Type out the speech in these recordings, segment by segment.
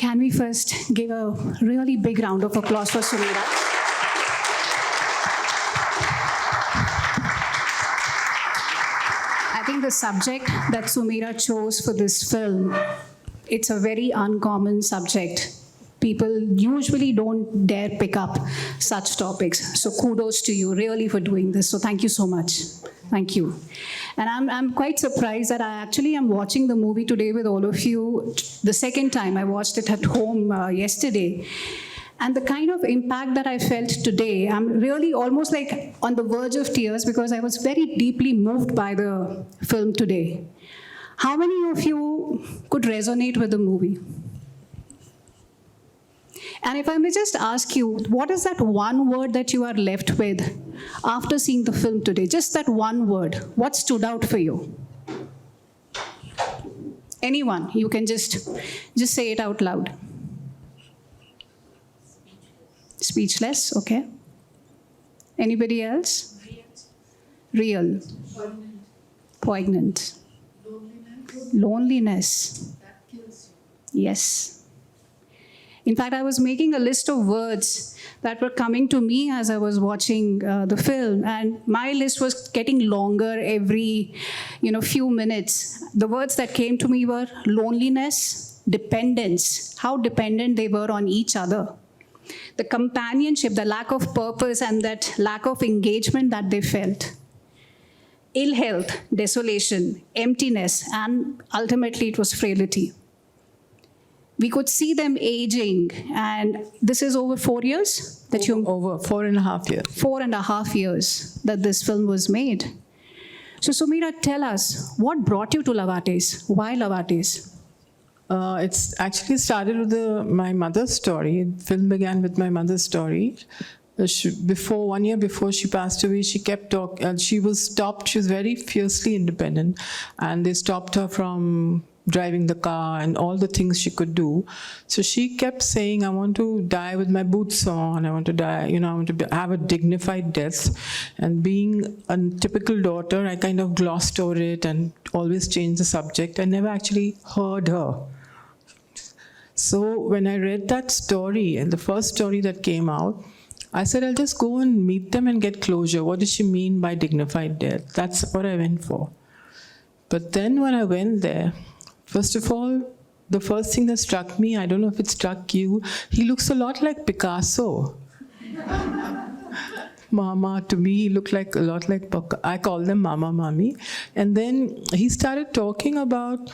Can we first give a really big round of applause for Sumeera? I think the subject that Sumeera chose for this film, it's a very uncommon subject. People usually don't dare pick up such topics. So kudos to you really for doing this. So thank you so much. Thank you. And I'm quite surprised that I actually am watching the movie today with all of you. The second time I watched it at home yesterday. And the kind of impact that I felt today, I'm really almost like on the verge of tears because I was very deeply moved by the film today. How many of you could resonate with the movie? And if I may just ask you, what is that one word that you are left with after seeing the film today? Just that one word. What stood out for you? Anyone, you can just say it out loud. Speechless, okay. Anybody else? Real. Poignant. Loneliness. That kills you. Yes. In fact, I was making a list of words that were coming to me as I was watching the film, and my list was getting longer every few minutes. The words that came to me were loneliness, dependence, how dependent they were on each other, the companionship, the lack of purpose, and that lack of engagement that they felt, ill health, desolation, emptiness, and ultimately it was frailty. We could see them aging, and this is over 4 years that you... Over 4.5 years. 4.5 years that this film was made. So Sumeera, tell us, what brought you to Lavates? Why Lavates? It's actually started with my mother's story. The film began with my mother's story. 1 year before she passed away, she kept talking. She was stopped. She was very fiercely independent, and they stopped her from driving the car and all the things she could do. So she kept saying, I want to die with my boots on, I want to die, I want to have a dignified death. And being a typical daughter, I kind of glossed over it and always changed the subject. I never actually heard her. So when I read that story, and the first story that came out, I said, I'll just go and meet them and get closure. What does she mean by dignified death? That's what I went for. But then when I went there, first of all, the first thing that struck me, I don't know if it struck you, he looks a lot like Picasso. Mama, to me, he looked like a lot like Picasso. I call them Mama, Mami. And then he started talking about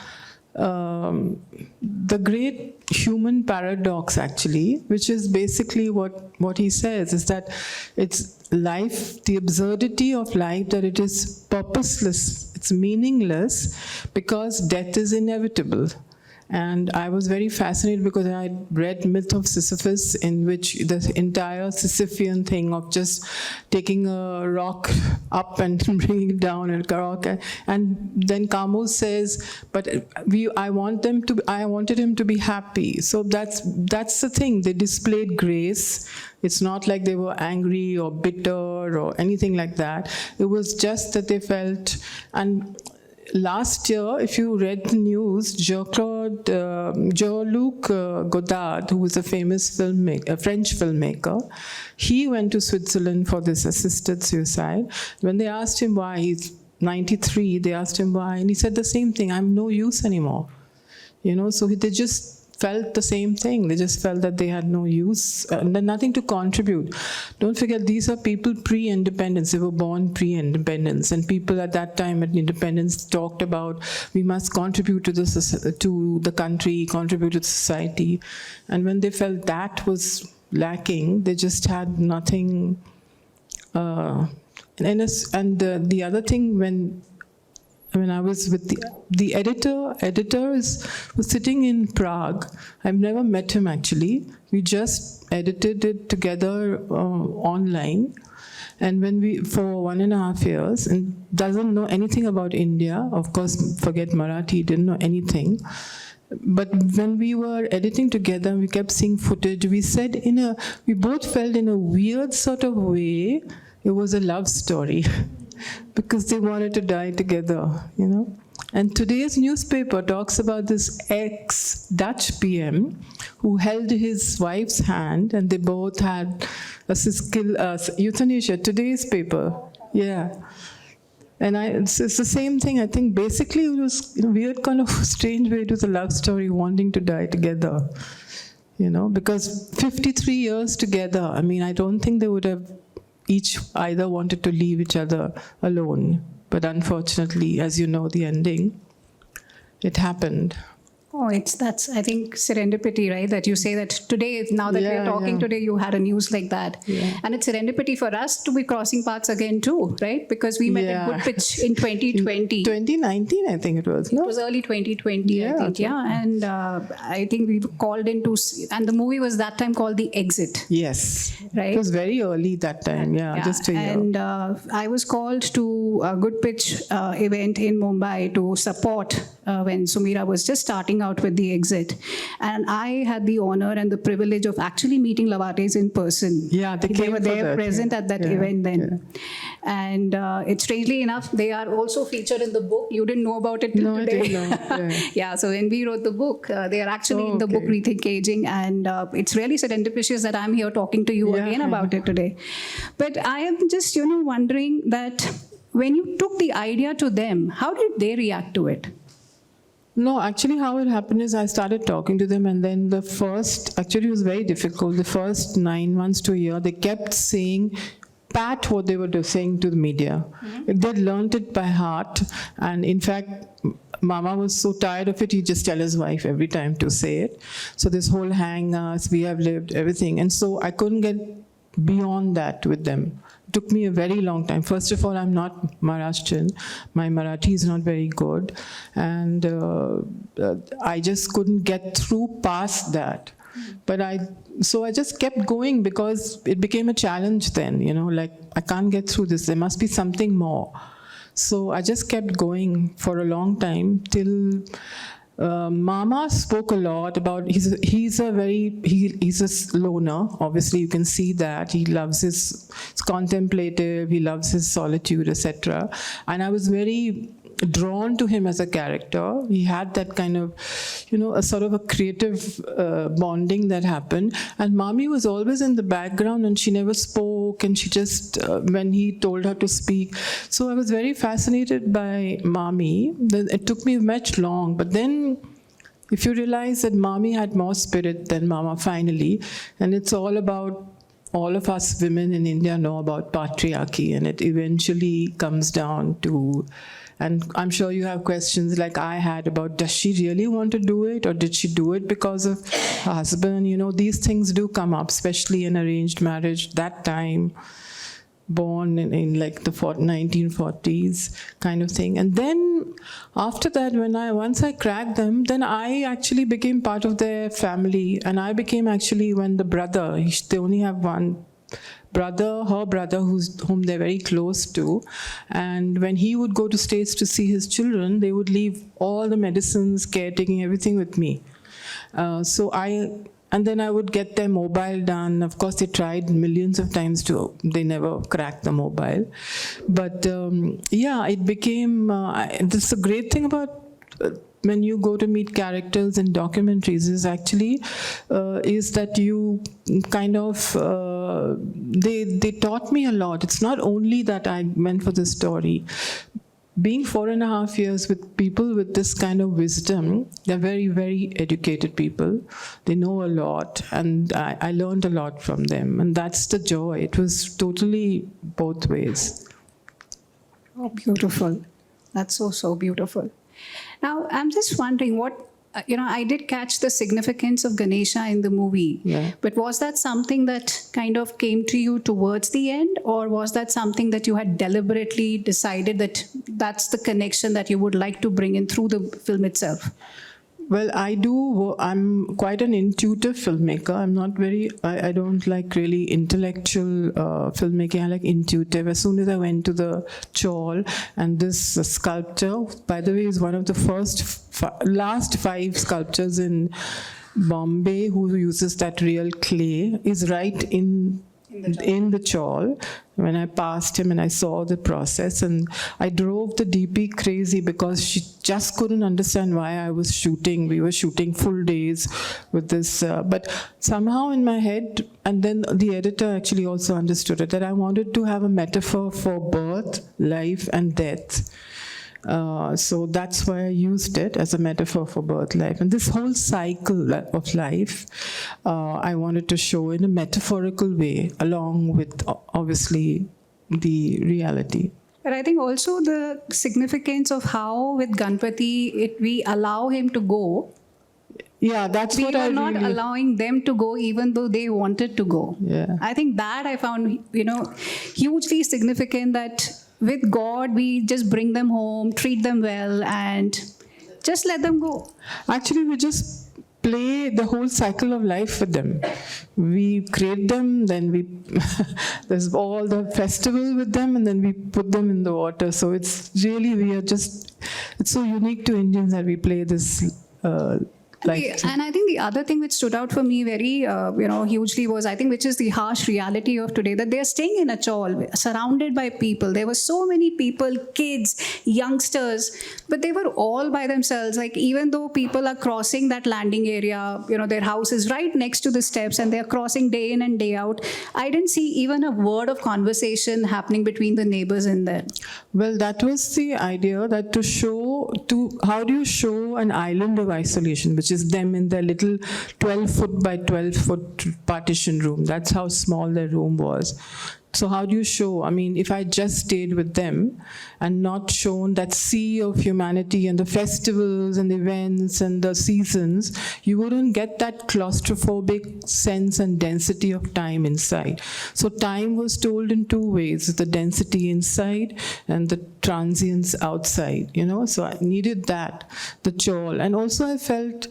the great human paradox, actually, which is basically what he says, is that it's life, the absurdity of life, that it is purposeless, it's meaningless, because death is inevitable. And I was very fascinated because I had read Myth of Sisyphus, in which the entire Sisyphean thing of just taking a rock up and bringing it down, and then Camus says, but I wanted him to be happy. So that's the thing. They displayed grace. It's not like they were angry or bitter or anything like that. It was just that they felt. And last year, if you read the news, Jean-Luc Godard, who was a famous French filmmaker, he went to Switzerland for this assisted suicide. When they asked him why, he's 93, they asked him why, and he said the same thing, I'm no use anymore. So they just felt the same thing. They just felt that they had no use, nothing to contribute. Don't forget, these are people pre-independence. They were born pre-independence, and people at that time at independence talked about we must contribute to the country, contribute to society. And when they felt that was lacking, they just had nothing. The other thing, when I was with the editor was sitting in Prague. I've never met him actually. We just edited it together online. And for 1.5 years, and doesn't know anything about India. Of course, forget Marathi, didn't know anything. But when we were editing together, we kept seeing footage. We both felt in a weird sort of way, it was a love story. Because they wanted to die together, And today's newspaper talks about this ex-Dutch PM who held his wife's hand and they both had euthanasia. Today's paper, yeah. And it's the same thing. I think basically it was a weird kind of strange way. It was a love story wanting to die together, because 53 years together, I mean, I don't think they would have either wanted to leave each other alone. But unfortunately, as you know, the ending, it happened. Oh, that's I think serendipity, right? That you say that today, now that we're talking today, you had a news like that. Yeah. And it's serendipity for us to be crossing paths again too, right? Because we met at Good Pitch in 2020. 2019, I think it was, no? It was early 2020, I think, yeah. And I think we called into, and the movie was that time called The Exit. Yes. Right? It was very early that time, just a year. And I was called to a Good Pitch event in Mumbai to support when Sumira was just starting out with The Exit. And I had the honor and the privilege of actually meeting Lavates in person. Yeah, they were there present at that event then. And it's strangely enough, they are also featured in the book. You didn't know about it till today. I didn't know. Yeah, so when we wrote the book, they are actually in the book Rethink Aging. And it's really serendipitous that I'm here talking to you again about it today. But I am just, wondering that when you took the idea to them, how did they react to it? No, actually how it happened is I started talking to them, and then actually it was very difficult. The first 9 months to a year, they kept saying what they were saying to the media. Mm-hmm. They'd learned it by heart, and in fact, Mama was so tired of it, he'd just tell his wife every time to say it. So this whole hang us, we have lived, everything. And so I couldn't get beyond that with them. It took me a very long time. First of all, I'm not Maharashtrian. My Marathi is not very good. And I just couldn't get through past that. But I just kept going because it became a challenge then, like I can't get through this. There must be something more. So I just kept going for a long time till Mama spoke a lot about, he's a loner, obviously you can see that. He loves it's contemplative, he loves his solitude, etc. And I was very drawn to him as a character. He had that kind of, a sort of a creative bonding that happened. And Mami was always in the background and she never spoke, and she just, when he told her to speak. So I was very fascinated by Mami. It took me much long, but then if you realize that Mami had more spirit than Mama finally, and it's all about, all of us women in India know about patriarchy, and it eventually comes down to, and I'm sure you have questions like I had about, does she really want to do it, or did she do it because of her husband? These things do come up, especially in arranged marriage, that time, born in like the 1940s kind of thing. And then after that, once I cracked them, then I actually became part of their family, and I became actually when the brother, they only have one brother, her brother, whom they're very close to, and when he would go to States to see his children, they would leave all the medicines, caretaking, everything with me. And then I would get their mobile done. Of course, they tried millions of times they never cracked the mobile. But it became, this is a great thing about when you go to meet characters in documentaries is that you kind of, they taught me a lot. It's not only that I went for this story. Being 4.5 years with people with this kind of wisdom, they're very, very educated people. They know a lot, and I learned a lot from them. And that's the joy. It was totally both ways. Oh, beautiful. That's so, so beautiful. Now, I'm just wondering what, I did catch the significance of Ganesha in the movie, but was that something that kind of came to you towards the end, or was that something that you had deliberately decided that that's the connection that you would like to bring in through the film itself? Well, I'm quite an intuitive filmmaker. I don't like really intellectual filmmaking. I like intuitive. As soon as I went to the chawl, and this sculptor, by the way, is one of the last 5 sculptors in Bombay who uses that real clay, is right in in the chawl when I passed him and I saw the process, and I drove the DP crazy because she just couldn't understand why I was shooting. We were shooting full days with this, but somehow in my head, and then the editor actually also understood it, that I wanted to have a metaphor for birth, life, and death. So that's why I used it as a metaphor for birth, life. And this whole cycle of life, I wanted to show in a metaphorical way, along with, obviously, the reality. But I think also the significance of how with Ganpati, we allow him to go. Yeah, that's what I We were not allowing them to go even though they wanted to go. Yeah. I think that I found, hugely significant, that with God, we just bring them home, treat them well, and just let them go. Actually, we just play the whole cycle of life with them. We create them, then there's all the festival with them, and then we put them in the water. So it's really, it's so unique to Indians that we play this And I think the other thing which stood out for me very, hugely was, I think, which is the harsh reality of today, that they are staying in a chawl, surrounded by people. There were so many people, kids, youngsters, but they were all by themselves. Like, even though people are crossing that landing area, their house is right next to the steps, and they are crossing day in and day out. I didn't see even a word of conversation happening between the neighbors in there. Well, that was the idea, that how do you show an island of isolation, which is them in their little 12-foot by 12-foot partition room. That's how small their room was. So how do you show? I mean, if I just stayed with them and not shown that sea of humanity and the festivals and the events and the seasons, you wouldn't get that claustrophobic sense and density of time inside. So time was told in two ways: the density inside and the transience outside, So I needed that, the chawl. And also I felt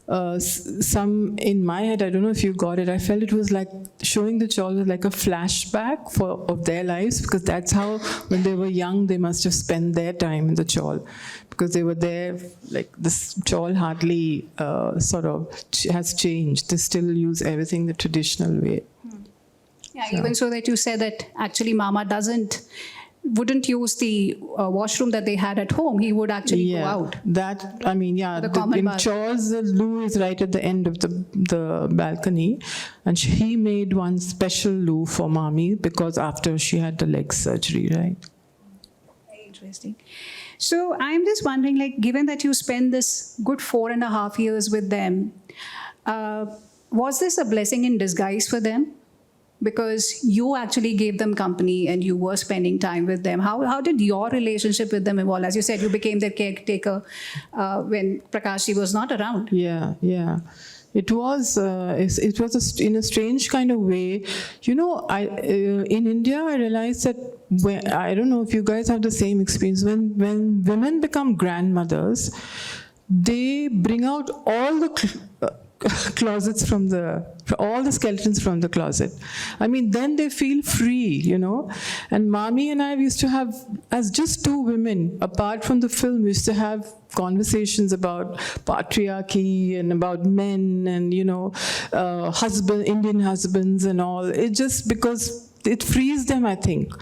some in my head, I don't know if you got it, I felt it was like showing the chawl was like a flashback of their lives, because that's how, when they were young, they must have spent their time in the chawl, because they were there. Like, this chawl hardly sort of has changed. They still use everything the traditional way. Yeah, so. Even so that you said that actually Mama wouldn't use the washroom that they had at home. He would actually go out. In chores, the loo is right at the end of the balcony, and he made one special loo for Mommy, because after she had the leg surgery, right? Very interesting. So I'm just wondering, like, given that you spend this good 4.5 years with them, was this a blessing in disguise for them? Because you actually gave them company and you were spending time with them. How did your relationship with them evolve? As you said, you became their caretaker when Prakashji was not around. Yeah. It was in a strange kind of way. In India, I realized that I don't know if you guys have the same experience. When women become grandmothers, they bring out all the closets all the skeletons from the closet. I mean, then they feel free, And Mommy and I used to have, as just two women, apart from the film, we used to have conversations about patriarchy and about men and, Indian husbands and all. It just, because it frees them, I think.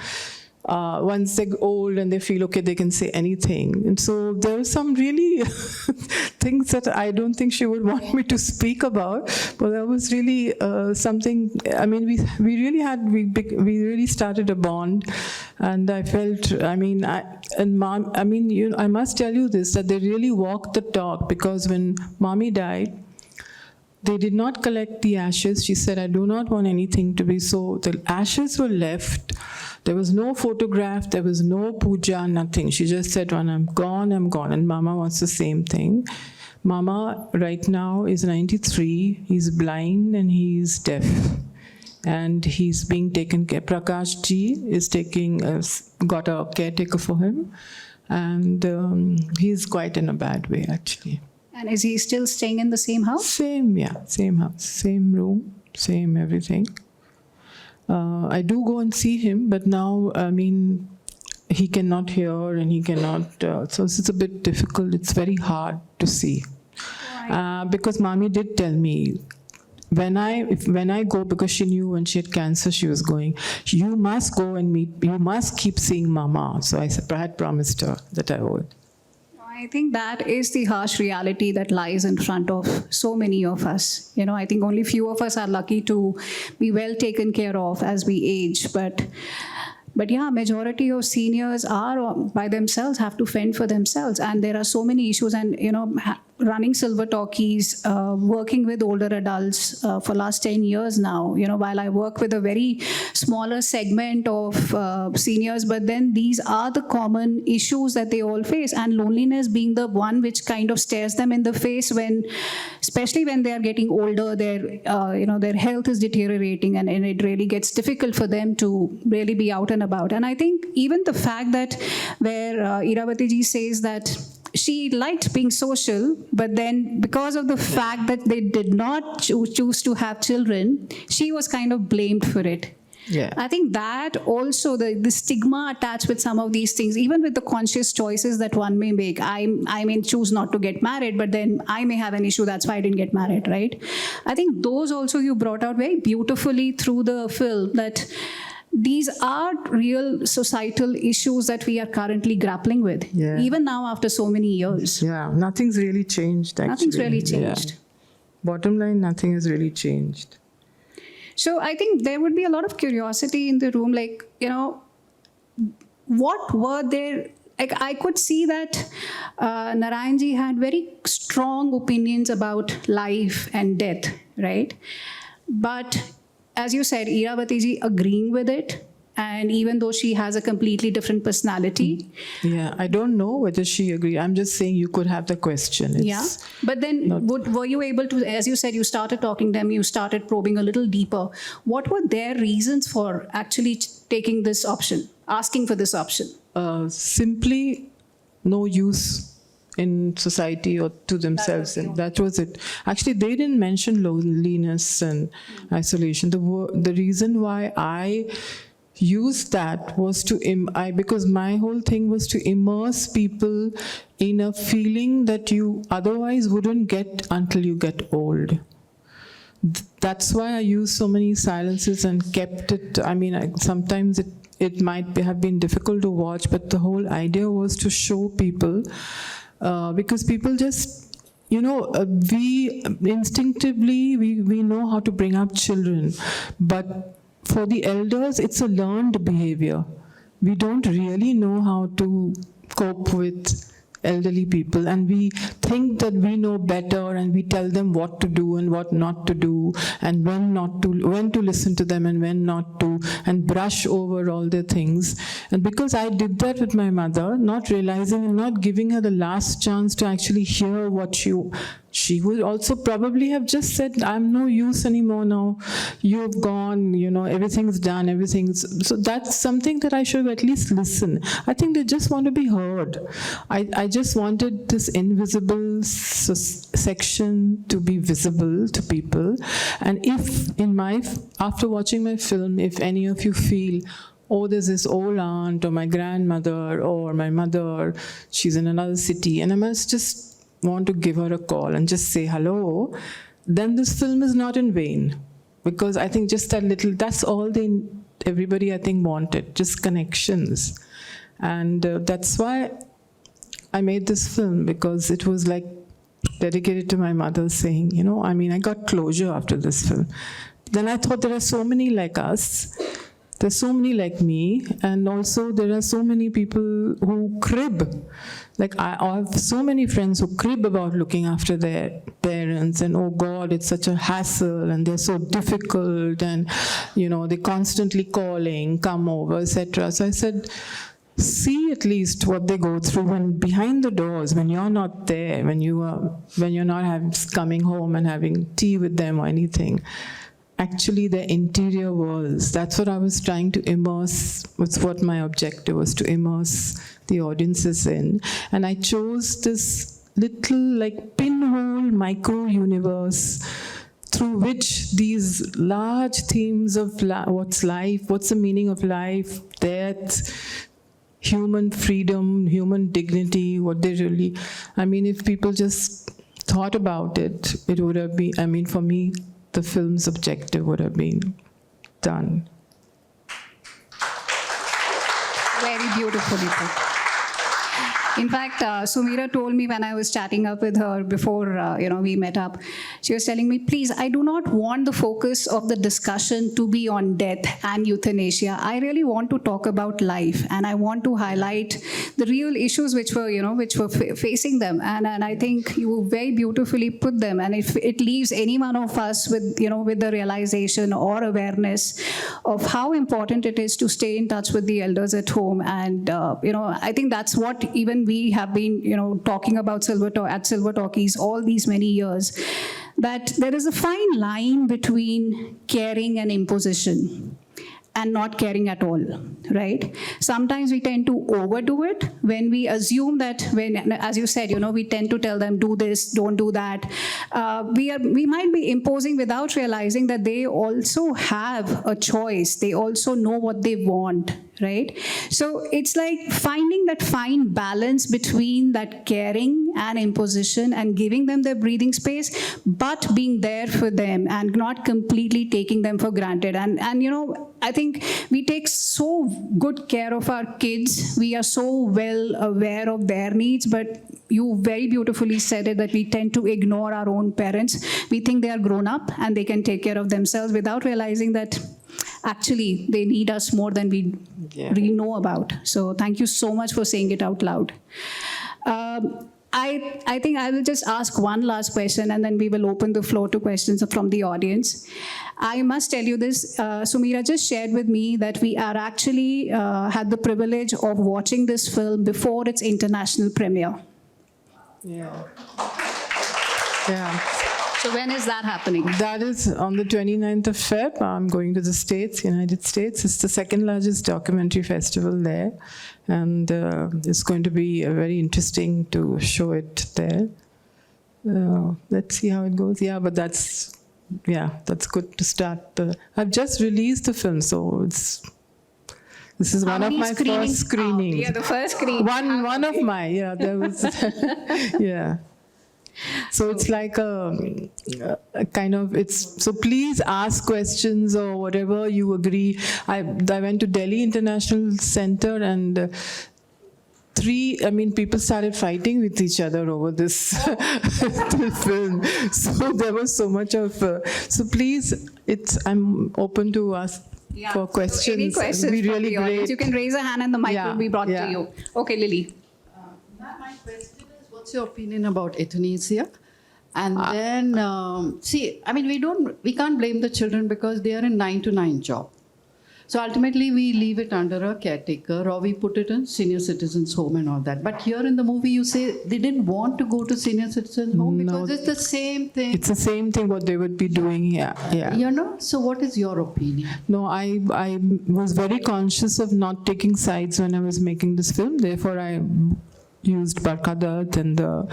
Once they're old and they feel okay, they can say anything. And so there were some really things that I don't think she would want me to speak about, but that was really something. I mean, we really started a bond, and I felt. I must tell you this, that they really walked the talk, because when Mommy died, they did not collect the ashes. She said, I do not want anything to be so. The ashes were left. There was no photograph. There was no puja, nothing. She just said, when I'm gone, I'm gone. And Mama wants the same thing. Mama right now is 93. He's blind and he's deaf. And he's being taken care. Prakash Ji is got a caretaker for him. And he's quite in a bad way, actually. And is he still staying in the same house? Same house, same room, same everything. I do go and see him, but now, he cannot hear and he cannot, so it's a bit difficult. It's very hard to see. Right. Because Mommy did tell me, when I go, because she knew when she had cancer she was going, you must go and meet, you must keep seeing Mama. So I had promised her that I would. I think that is the harsh reality that lies in front of so many of us. I think only few of us are lucky to be well taken care of as we age. But yeah, majority of seniors are by themselves, have to fend for themselves. And there are so many issues. And, running silver talkies, working with older adults for last 10 years now, while I work with a very smaller segment of seniors, but then these are the common issues that they all face. And loneliness being the one which kind of stares them in the face especially when they are getting older, their health is deteriorating, and it really gets difficult for them to really be out and about. And I think even the fact that where Iravati ji says that she liked being social, but then because of the fact that they did not choose to have children, she was kind of blamed for it. Yeah. I think that also the stigma attached with some of these things, even with the conscious choices that one may make. I may choose not to get married, but then I may have an issue, that's why I didn't get married, right? I think those also you brought out very beautifully through the film, that these are real societal issues that we are currently grappling with, even now after so many years. Yeah, nothing's really changed, actually. Nothing's really changed. Yeah. Bottom line, nothing has really changed. So I think there would be a lot of curiosity in the room, what were there... I could see that Narayanji had very strong opinions about life and death, right? But as you said, Iravati agreeing with it, and even though she has a completely different personality. Yeah, I don't know whether she agreed. I'm just saying you could have the question. But then were you able to, as you said, you started talking to them, you started probing a little deeper. What were their reasons for actually taking this option, asking for this option? Simply no use in society or to themselves, and that was it. Actually, they didn't mention loneliness and isolation. The reason why I used that was because my whole thing was to immerse people in a feeling that you otherwise wouldn't get until you get old. That's why I used so many silences and kept it. Sometimes it might have been difficult to watch, but the whole idea was to show people. Because people just, we instinctively, we know how to bring up children. But for the elders, it's a learned behavior. We don't really know how to cope with elderly people, and we think that we know better, and we tell them what to do and what not to do, and when to listen to them and when not to, and brush over all their things. And because I did that with my mother, not realizing and not giving her the last chance to actually hear what she would also probably have just said, I'm no use anymore now, you've gone, everything's done, so that's something that I should at least listen. I think they just want to be heard. I just wanted this invisible section to be visible to people. And after watching my film, if any of you feel, oh, there's this old aunt or my grandmother or my mother, she's in another city, and I must just want to give her a call and just say hello, then this film is not in vain. Because I think just that's all everybody I think wanted, just connections. And that's why I made this film, because it was like dedicated to my mother, saying, I got closure after this film. Then I thought there are so many like us, there's so many like me, and also there are so many people who crib. Like I have so many friends who crib about looking after their parents, and oh God, it's such a hassle, and they're so difficult, and they're constantly calling, come over, etc. So I said, see at least what they go through when behind the doors, when you're not there, when you're not coming home and having tea with them or anything. Actually, their interior worlds. That's what I was trying to immerse. That's what my objective was, to immerse the audiences in. And I chose this little pinhole micro universe through which these large themes of what's life, what's the meaning of life, death, human freedom, human dignity, what they really... if people just thought about it, it would have been, for me, the film's objective would have been done. Very beautifully put. In fact, Sumira told me when I was chatting up with her before we met up, she was telling me, please, I do not want the focus of the discussion to be on death and euthanasia. I really want to talk about life, and I want to highlight the real issues which were facing them. And I think you very beautifully put them. And if it leaves any one of us with the realization or awareness of how important it is to stay in touch with the elders at home, and I think that's what even we have been talking about at Silver Talkies all these many years, that there is a fine line between caring and imposition and not caring at all, right? Sometimes we tend to overdo it when we assume that as you said, we tend to tell them, do this, don't do that. We might be imposing without realizing that they also have a choice. They also know what they want, right? So it's like finding that fine balance between that caring and imposition and giving them their breathing space, but being there for them and not completely taking them for granted. And I think we take so good care of our kids. We are so well aware of their needs, but you very beautifully said it, that we tend to ignore our own parents. We think they are grown up and they can take care of themselves without realizing that actually they need us more than we really know about. So thank you so much for saying it out loud. I think I will just ask one last question, and then we will open the floor to questions from the audience. I must tell you this, Sumira just shared with me that we are actually had the privilege of watching this film before its international premiere. Yeah. So when is that happening? That is on the 29th of Feb. I'm going to the States, United States. It's the second largest documentary festival there. And it's going to be very interesting to show it there. Let's see how it goes. Yeah, but that's good to start. I've just released the film, so this is one of my first screenings. Yeah, the first screening. One of my, there was, yeah. So it's like a kind of, so please ask questions or whatever you agree. I went to Delhi International Center, and people started fighting with each other over this, this film. So there was so much of, so please, I'm open to ask for questions. So any questions be from really the audience? great. You can raise a hand and the mic will be brought to you. Okay, Lily. My question is, what's your opinion about euthanasia? And then, we can't blame the children because they are in 9-to-9 job. So ultimately, we leave it under a caretaker, or we put it in senior citizens' home and all that. But here in the movie, you say they didn't want to go to senior citizens' home because it's the same thing. It's the same thing what they would be doing here. Yeah. So what is your opinion? No, I was very conscious of not taking sides when I was making this film. Therefore, I used Barkadat and the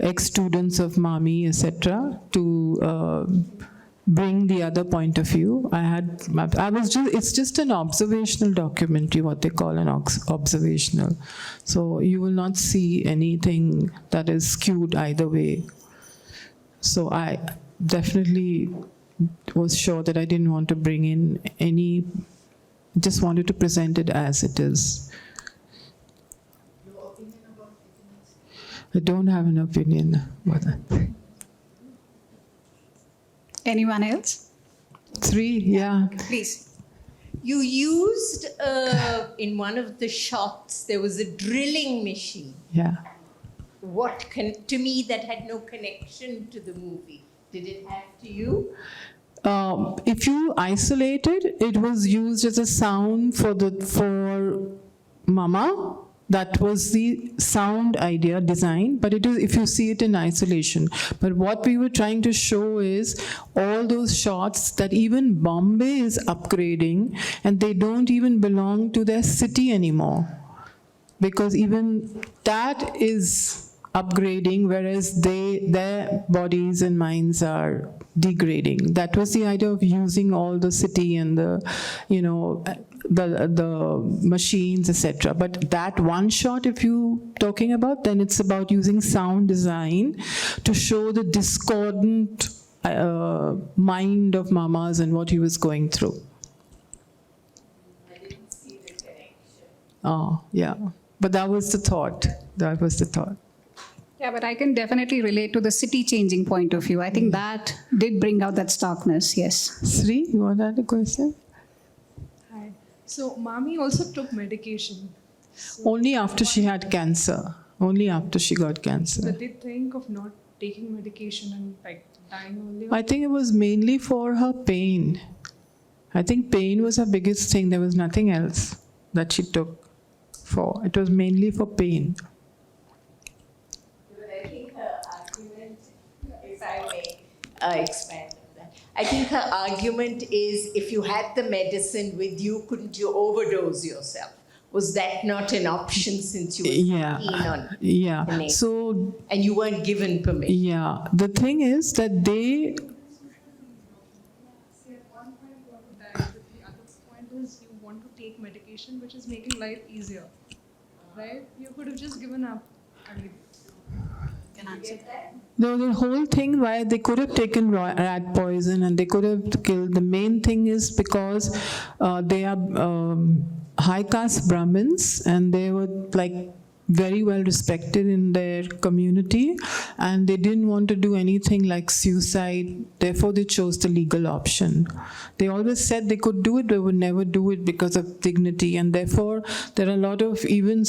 ex-students of Mami, etc., to bring the other point of view. It's just an observational documentary, what they call an observational. So you will not see anything that is skewed either way. So I definitely was sure that I didn't want to bring in any, just wanted to present it as it is. Your opinion about euthanasia? I don't have an opinion about that. Anyone else? 3, yeah. Please. You used, in one of the shots, there was a drilling machine. Yeah. To me, that had no connection to the movie. Did it have to you? If you isolate it, it was used as a sound for Mama. That was the sound idea, design, but it is if you see it in isolation. But what we were trying to show is all those shots that even Bombay is upgrading, and they don't even belong to their city anymore. Because even that is upgrading, whereas their bodies and minds are degrading. That was the idea of using all the city and the machines, etc. But that one shot, if you're talking about, then it's about using sound design to show the discordant mind of Mama's and what he was going through. I didn't see the connection. Oh, yeah. But that was the thought. That was the thought. Yeah, but I can definitely relate to the city changing point of view. I think that did bring out that starkness, yes. Sri, you want to add a question? Hi. So, Mami also took medication. Only after she had cancer. Only after she got cancer. Did they think of not taking medication and like dying earlier? I think it was mainly for her pain. I think pain was her biggest thing. There was nothing else that she took for. It was mainly for pain. I think her argument, if I may expand on that, I think her argument is if you had the medicine with you, couldn't you overdose yourself? Was that not an option since you were keen on it? So, and you weren't given permission? yeah. The thing is that they... See, at one point you want to die, but the other point is you want to take medication, which is making life easier. Right? You could have just given up. I mean, The whole thing why they could have taken rat poison and they could have killed, the main thing is because they are high caste Brahmins and they were like very well respected in their community and they didn't want to do anything like suicide, therefore they chose the legal option. They always said they could do it, but would never do it because of dignity, and therefore there are a lot of even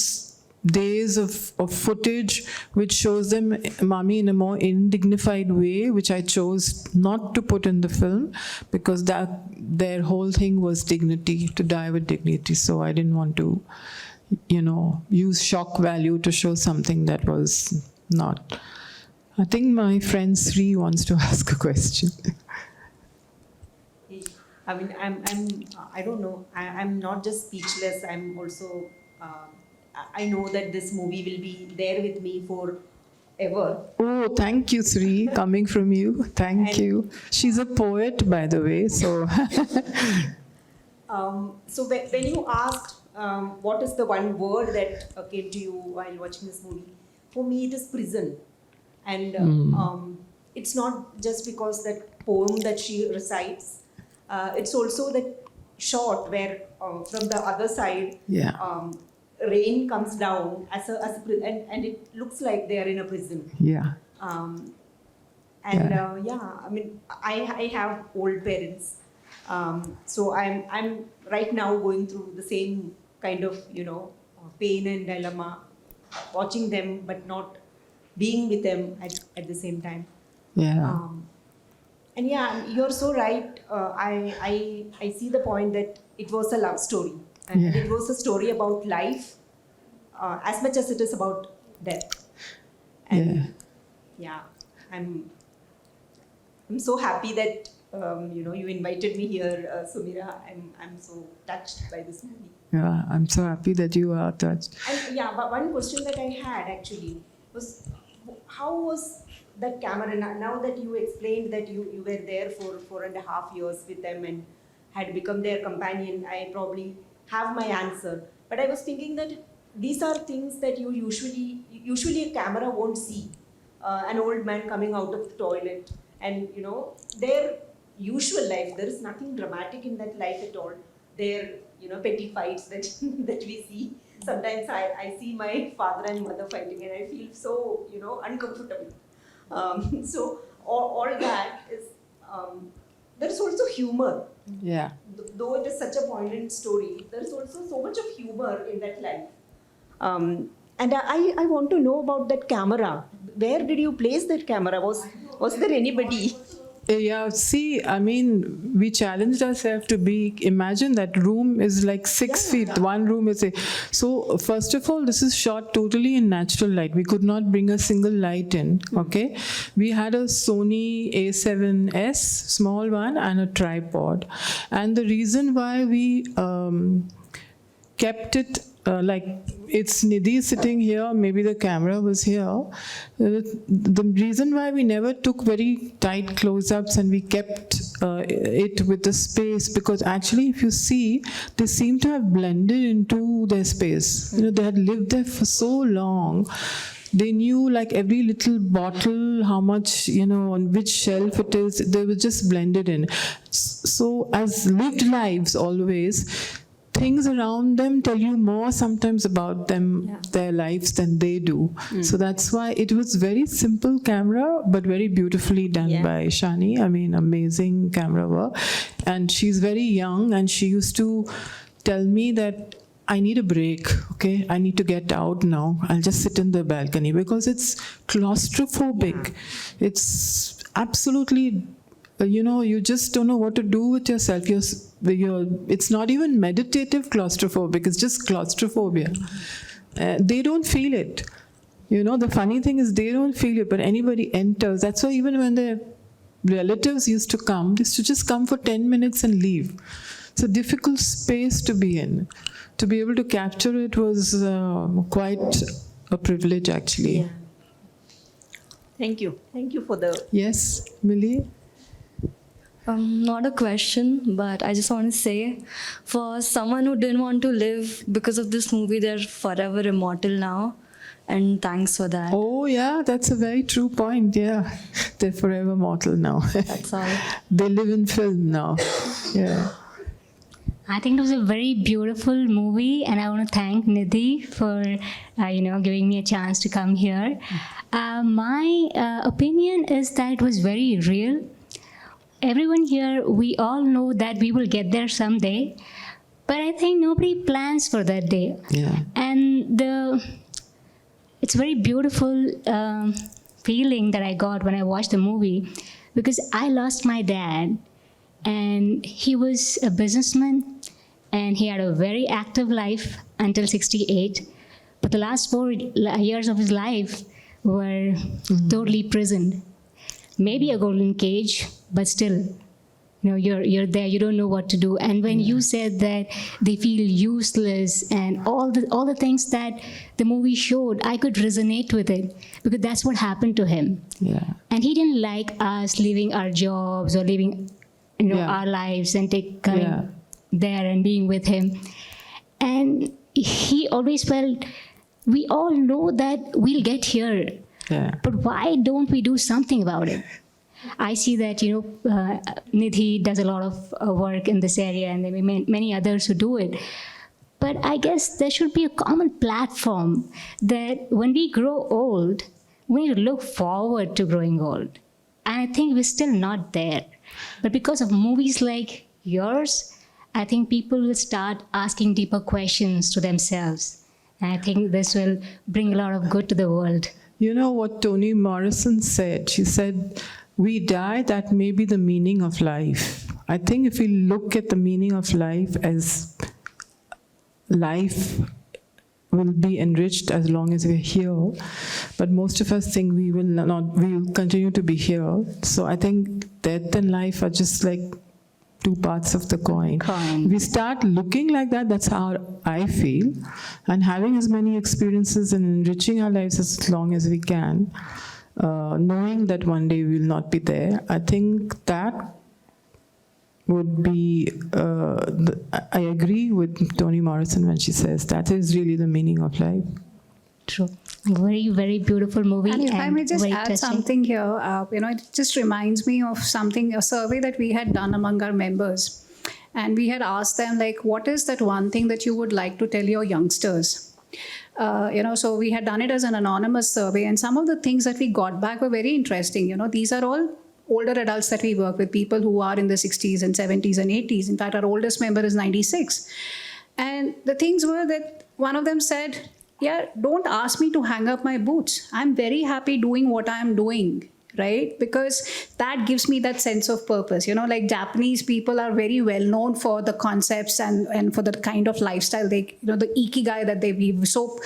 days of footage which shows them, Mami, in a more indignified way, which I chose not to put in the film because their whole thing was dignity, to die with dignity. So I didn't want to, use shock value to show something that was not. I think my friend Sri wants to ask a question. I mean, I don't know. I'm not just speechless. I'm also. I know that this movie will be there with me forever. Oh, thank you, Sri, coming from you. Thank you. She's a poet, by the way, so. So when you asked what is the one word that came to you while watching this movie, for me it is prison. And it's not just because that poem that she recites, it's also that shot where from the other side, rain comes down and it looks like they are in a prison. Yeah. I mean, I have old parents, so I'm right now going through the same kind of pain and dilemma, watching them but not being with them at the same time. Yeah. And yeah, you're so right. I see the point that it was a love story. And it was a story about life as much as it is about death. And I'm so happy that you invited me here, Sumira. I'm so touched by this movie. Yeah, I'm so happy that you are touched. And but one question that I had actually was, how was that camera? Now that you explained that you were there for 4.5 years with them and had become their companion, I probably have my answer. But I was thinking that these are things that you usually a camera won't see. An old man coming out of the toilet and their usual life, there is nothing dramatic in that life at all. Their petty fights that we see. Sometimes I see my father and mother fighting and I feel so uncomfortable. So all that is there's also humor. Yeah. Though it is such a poignant story, there's also so much of humor in that life. And I want to know about that camera. Where did you place that camera? Was there anybody? Yeah, see, I mean, we challenged ourselves to imagine that room is like 6 feet, one room is so first of all, this is shot totally in natural light. We could not bring a single light in, okay? We had a Sony A7S, small one, and a tripod. And the reason why we kept it like it's Nidhi sitting here, maybe the camera was here. The reason why we never took very tight close-ups and we kept it with the space, because actually if you see, they seem to have blended into their space. They had lived there for so long. They knew like every little bottle, how much, on which shelf it is. They were just blended in. So as lived lives always, things around them tell you more sometimes about them, their lives, than they do. So that's why it was very simple camera, but very beautifully done by Shani. I mean, amazing camera work. And she's very young, and she used to tell me that I need a break, okay? I need to get out now. I'll just sit in the balcony, because it's claustrophobic. It's absolutely, you just don't know what to do with yourself. It's not even meditative claustrophobic, it's just claustrophobia. They don't feel it. The funny thing is they don't feel it, but anybody enters. That's why even when their relatives used to come, they used to just come for 10 minutes and leave. It's a difficult space to be in. To be able to capture it was quite a privilege, actually. Yeah. Thank you. Thank you for the... Yes, Millie? Not a question, but I just want to say, for someone who didn't want to live because of this movie, they're forever immortal now. And thanks for that. Oh, yeah, that's a very true point. Yeah, they're forever mortal now. That's all. They live in film now. Yeah. I think it was a very beautiful movie, and I want to thank Nidhi for, giving me a chance to come here. My opinion is that it was very real. Everyone here, we all know that we will get there someday, but I think nobody plans for that day. Yeah. And it's a very beautiful feeling that I got when I watched the movie, because I lost my dad. And he was a businessman, and he had a very active life until 68. But the last 4 years of his life were totally prisoned. Maybe a golden cage, but still, you're there. You don't know what to do. And when you said that they feel useless and all the things that the movie showed, I could resonate with it, because that's what happened to him. Yeah. And he didn't like us leaving our jobs or leaving our lives and coming there and being with him. And he always felt, we all know that we'll get here, but why don't we do something about it? I see that, Nidhi does a lot of work in this area, and there may be many others who do it. But I guess there should be a common platform that when we grow old, we need to look forward to growing old. And I think we're still not there. But because of movies like yours, I think people will start asking deeper questions to themselves. And I think this will bring a lot of good to the world. You know what Toni Morrison said? She said, we die, that may be the meaning of life. I think if we look at the meaning of life as life will be enriched as long as we're here, but most of us think we will continue to be here. So I think death and life are just like two parts of the coin. We start looking like that, that's how I feel, and having as many experiences and enriching our lives as long as we can, knowing that one day we will not be there, I think that would be, I agree with Toni Morrison when she says that is really the meaning of life. True. Very, very beautiful movie. And if I may just add touching. something here, it just reminds me of a survey that we had done among our members. And we had asked them, what is that one thing that you would like to tell your youngsters? So we had done it as an anonymous survey, and some of the things that we got back were very interesting. These are all older adults that we work with, people who are in the 60s and 70s and 80s. In fact, our oldest member is 96. And the things were that one of them said, don't ask me to hang up my boots. I'm very happy doing what I'm doing, right? Because that gives me that sense of purpose. Japanese people are very well known for the concepts and for the kind of lifestyle the ikigai that we've so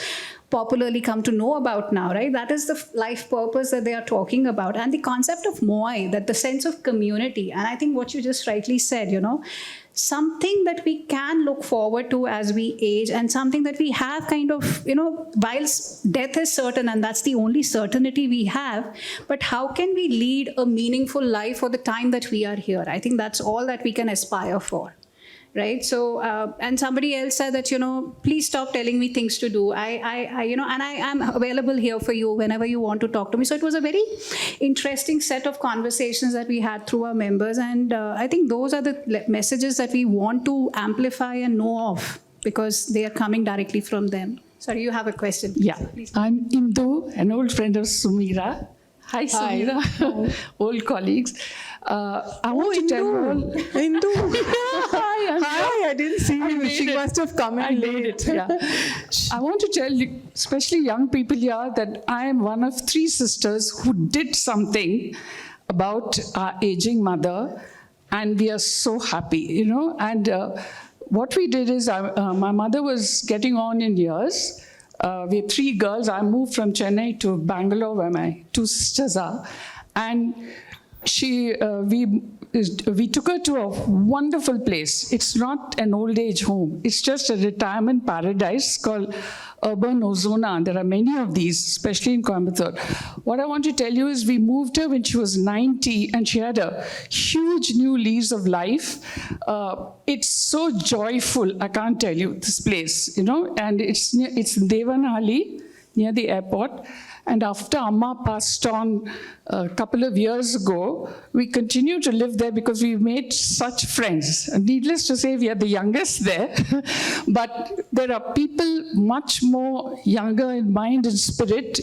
popularly come to know about now, right? That is the life purpose that they are talking about. And the concept of moai, that the sense of community. And I think what you just rightly said, something that we can look forward to as we age, and something that we have whilst death is certain and that's the only certainty we have, but how can we lead a meaningful life for the time that we are here? I think that's all that we can aspire for. right? So, and somebody else said that, please stop telling me things to do. And I am available here for you whenever you want to talk to me. So it was a very interesting set of conversations that we had through our members. And I think those are the messages that we want to amplify and know of, because they are coming directly from them. Sorry, you have a question. Yeah, Please. I'm Indu, an old friend of Sumira. Hi, Sumira. Hi. Old colleagues. I want to tell you all. Hindu. Hi, I didn't see you. She must have come in late. Yeah. I want to tell you, especially young people here, that I am one of 3 sisters who did something about our aging mother, and we are so happy, And what we did is, my mother was getting on in years. We have 3 girls. I moved from Chennai to Bangalore, where my 2 sisters are, and we took her to a wonderful place. It's not an old age home. It's just a retirement paradise called Urban Ozona. There are many of these, especially in Coimbatore. What I want to tell you is we moved her when she was 90, and she had a huge new lease of life. It's so joyful, I can't tell you, this place, and it's Devanali, near the airport. And after Amma passed on a couple of years ago, we continue to live there because we've made such friends. And needless to say, we are the youngest there. But there are people much more younger in mind and spirit.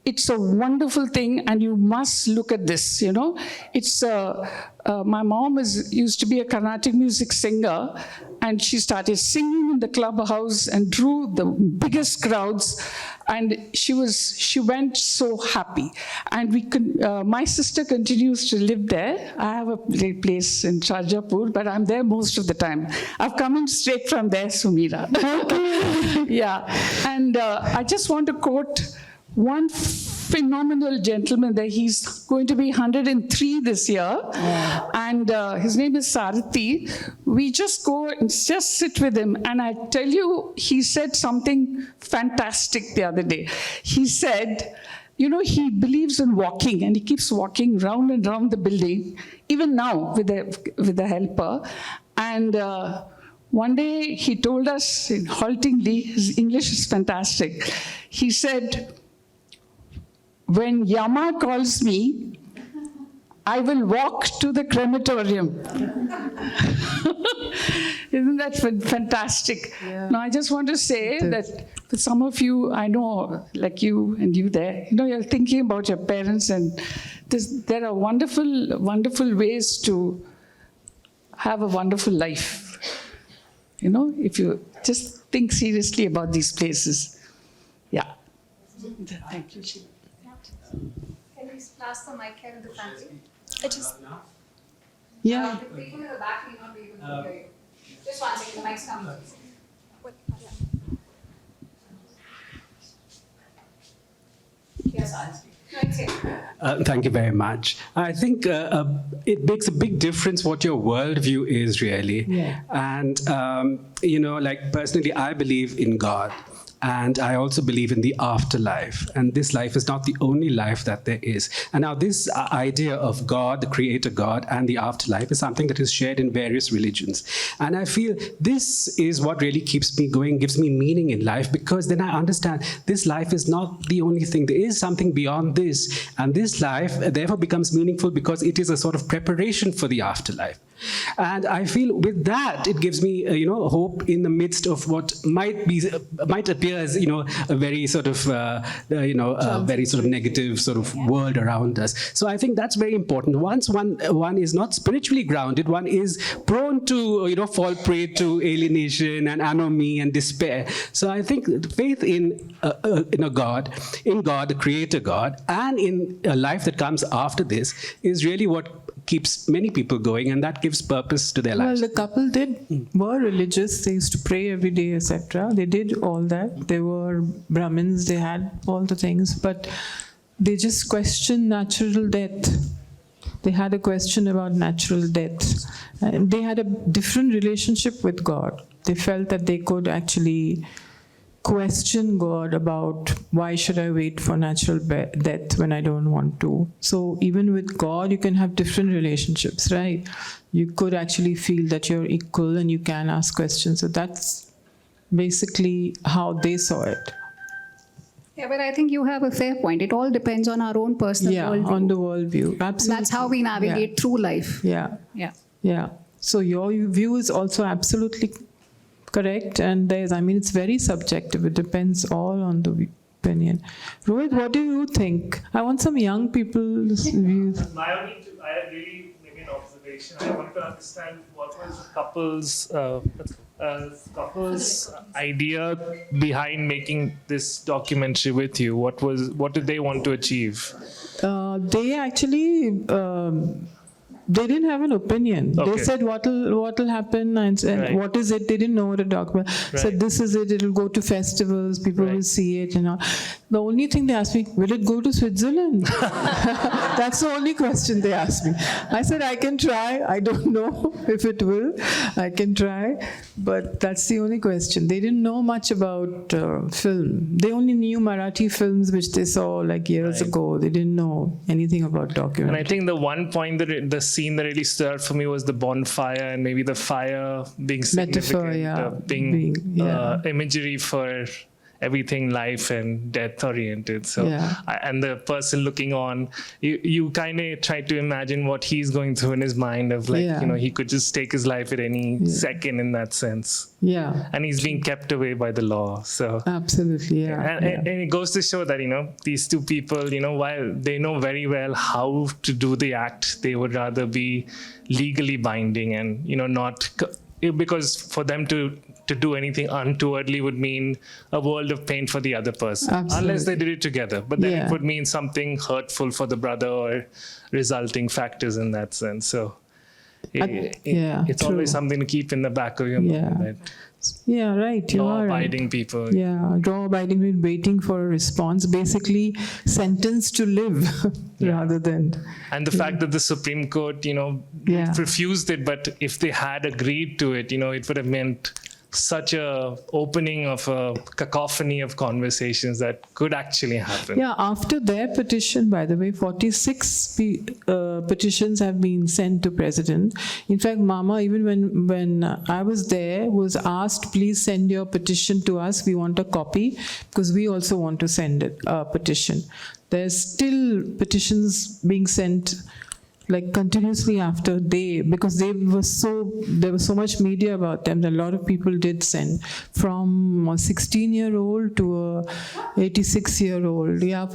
It's a wonderful thing, and you must look at this, It's, my mom used to be a Carnatic music singer, and she started singing in the clubhouse and drew the biggest crowds, and she went so happy. And my sister continues to live there. I have a place in Shajapur, but I'm there most of the time. I've come in straight from there, Sumira. Yeah, and I just want to quote one phenomenal gentleman there. He's going to be 103 this year. Oh. And his name is Sarathi. We just go and just sit with him. And I tell you, he said something fantastic the other day. He said, he believes in walking, and he keeps walking round and round the building, even now with a helper. And one day he told us, haltingly, his English is fantastic. He said, when Yama calls me, I will walk to the crematorium. Isn't that fantastic? Yeah. Now, I just want to say that for some of you, I know, like you and you there, you're thinking about your parents, and there are wonderful, wonderful ways to have a wonderful life. If you just think seriously about these places. Yeah. Thank you, Sheila. Can you pass the mic here in the family? Yeah. The people in the back may not be able to hear you. Just one second, the mic's coming. Yes, no, it's here. Thank you very much. I think it makes a big difference what your worldview is, really. Yeah. And, personally, I believe in God. And I also believe in the afterlife. And this life is not the only life that there is. And now this idea of God, the creator God, and the afterlife is something that is shared in various religions. And I feel this is what really keeps me going, gives me meaning in life, because then I understand this life is not the only thing. There is something beyond this. And this life, therefore, becomes meaningful because it is a sort of preparation for the afterlife. And I feel with that, it gives me, hope in the midst of what might appear as, a very sort of, very sort of negative sort of world around us. So I think that's very important. Once one is not spiritually grounded, one is prone to, fall prey to alienation and anomie and despair. So I think faith in God, the creator God, and in a life that comes after this is really what keeps many people going, and that gives purpose to their lives. Well, the couple were religious. They used to pray every day, etc. They did all that. They were Brahmins. They had all the things, but they just questioned natural death. They had a question about natural death. And they had a different relationship with God. They felt that they could actually question God about why should I wait for natural death when I don't want to. So even with God, you can have different relationships, right? You could actually feel that you're equal and you can ask questions. So that's basically how they saw it. Yeah, but I think you have a fair point. It all depends on our own personal worldview. On the worldview. Absolutely. That's how we navigate through life. Yeah. So your view is also absolutely correct, and it's very subjective. It depends all on the opinion. Rohit, what do you think? I want some young people's views. I really maybe an observation. I wanted to understand what was the couple's idea behind making this documentary with you. What did they want to achieve? They actually. They didn't have an opinion. Okay. They said what'll happen and Right. what is it. They didn't know what a document. Said this is it. It'll go to festivals. People will see it. The only thing they asked me, will it go to Switzerland? That's the only question they asked me. I said I can try. I don't know if it will. I can try, but that's the only question. They didn't know much about film. They only knew Marathi films which they saw like years ago. They didn't know anything about documentary. And I think the one point that the scene that really stood out for me was the bonfire and maybe the fire being significant, Metaphor, imagery for everything life and death oriented. So, and the person looking on, you kind of try to imagine what he's going through in his mind of he could just take his life at any second in that sense. Yeah. And he's being kept away by the law. So absolutely, And it goes to show that, these two people, while they know very well how to do the act, they would rather be legally binding and, not, because for them to do anything untowardly would mean a world of pain for the other person. Absolutely. Unless they did it together. But then it would mean something hurtful for the brother or resulting factors in that sense. So it's always something to keep in the back of your mind. Yeah, right. Law-abiding people. Yeah, law-abiding means waiting for a response, basically sentenced to live rather than... And the fact that the Supreme Court, refused it, but if they had agreed to it, it would have meant such a opening of a cacophony of conversations that could actually happen. Yeah, after their petition, by the way, 46 petitions have been sent to President. In fact, Mama, even when I was there, was asked, please send your petition to us. We want a copy because we also want to send a petition. There's still petitions being sent like continuously after because there was so much media about them that a lot of people did send, from a 16-year-old to a 86-year-old. That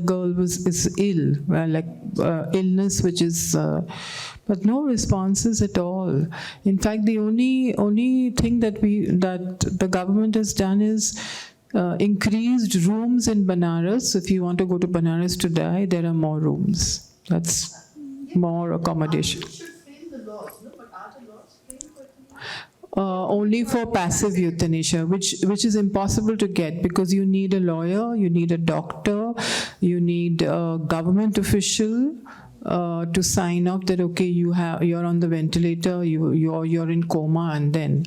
girl is ill, illness which is, but no responses at all. In fact, the only thing that the government has done is increased rooms in Banaras. So if you want to go to Banaras to die, there are more rooms. That's more accommodation. Only for passive euthanasia, which is impossible to get because you need a lawyer, you need a doctor, you need a government official to sign off that you're on the ventilator, you're in coma, and then.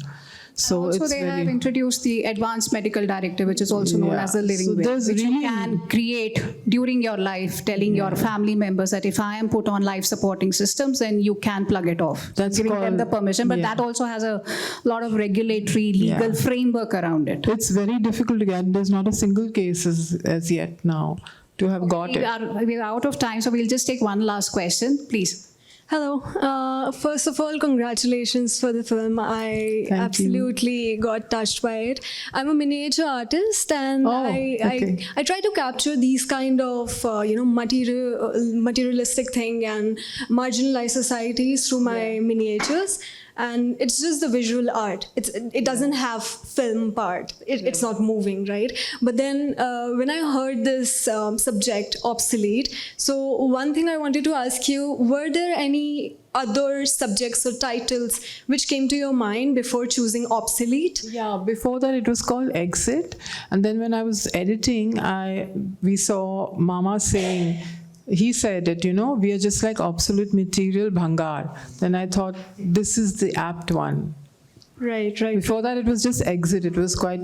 So also, they have introduced the Advanced Medical Directive, which is also known as the Living Will, which you can create during your life, telling your family members that if I am put on life supporting systems, then you can plug it off. That's giving them the permission, but that also has a lot of regulatory, legal framework around it. It's very difficult to get. There's not a single case as yet now to have got it. We're out of time, so we'll just take one last question, please. Hello. First of all, congratulations for the film. I absolutely got touched by it. I'm a miniature artist, and I try to capture these kind of materialistic thing and marginalized societies through my miniatures. And it's just the visual art. It doesn't have film part. It's not moving, right? But then when I heard this subject, Obsolete, so one thing I wanted to ask you, were there any other subjects or titles which came to your mind before choosing Obsolete? Yeah, before that it was called Exit. And then when I was editing, we saw Mama saying, he said that, we are just like obsolete material, Bhangaar. Then I thought, this is the apt one. Right. Before that, it was just Exit. It was quite,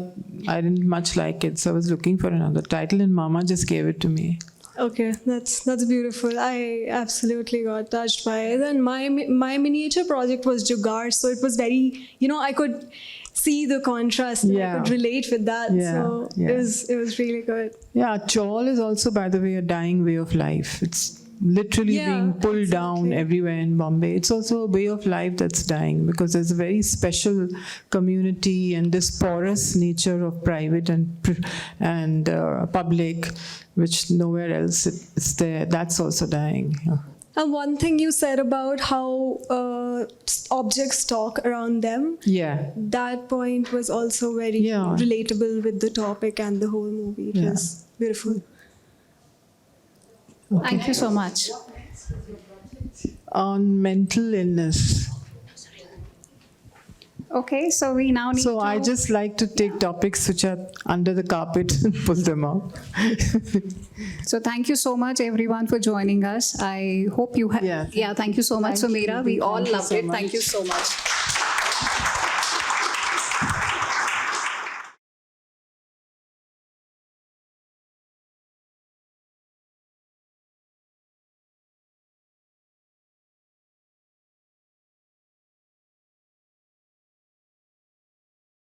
I didn't much like it, so I was looking for another title, and Mama just gave it to me. Okay, that's beautiful. I absolutely got touched by it. And my miniature project was Jugaad, so it was very, I could see the contrast and I could relate with that. So it was really good. Yeah, chawl is also, by the way, a dying way of life. It's literally being pulled down everywhere in Bombay. It's also a way of life that's dying because there's a very special community and this porous nature of private and public, which nowhere else it's there. That's also dying. Yeah. And one thing you said about how objects talk around them. Yeah. That point was also very relatable with the topic and the whole movie. It was beautiful. Okay. Thank you so much. On mental illness. Okay, so we now need So I just like to take topics which are under the carpet and pull them out. So thank you so much, everyone, for joining us. I hope you have... thank you so much, Sumeera. We all loved it. Thank you so much.